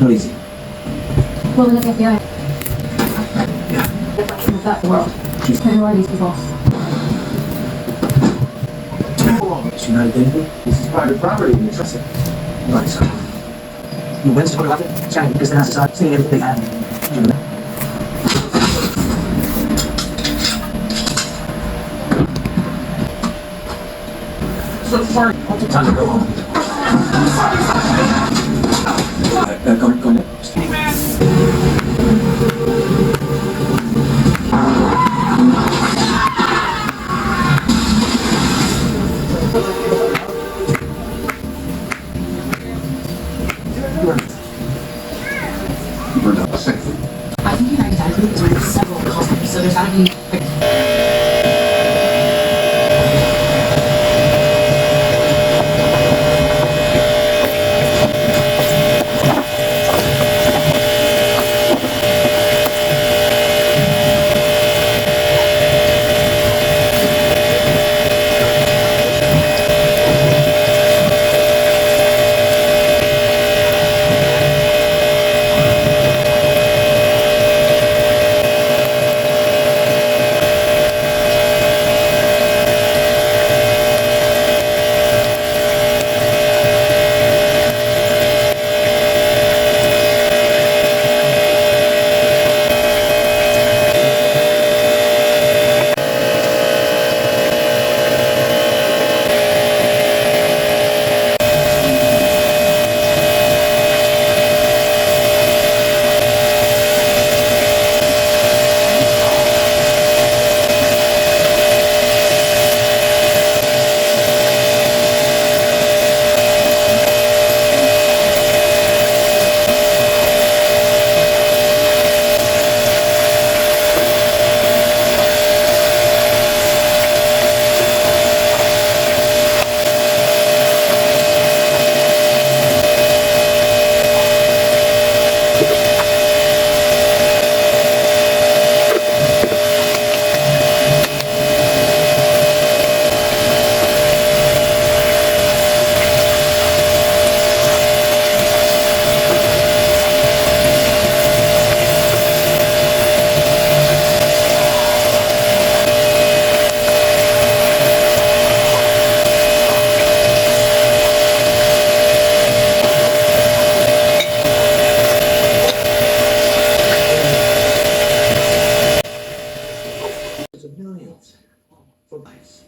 Not easy. Well, in the FBI. Yeah. With that the world. Who are these people? Is United Denver? This is private property and you trust it. Right, so. You went to photograph it, scanning because the NASA side, seeing everything they had. So sorry, I'll take time to go home. Go ahead. You burned out sick. I think United Dad Group is one of several customers, so there's gotta be Millions for life.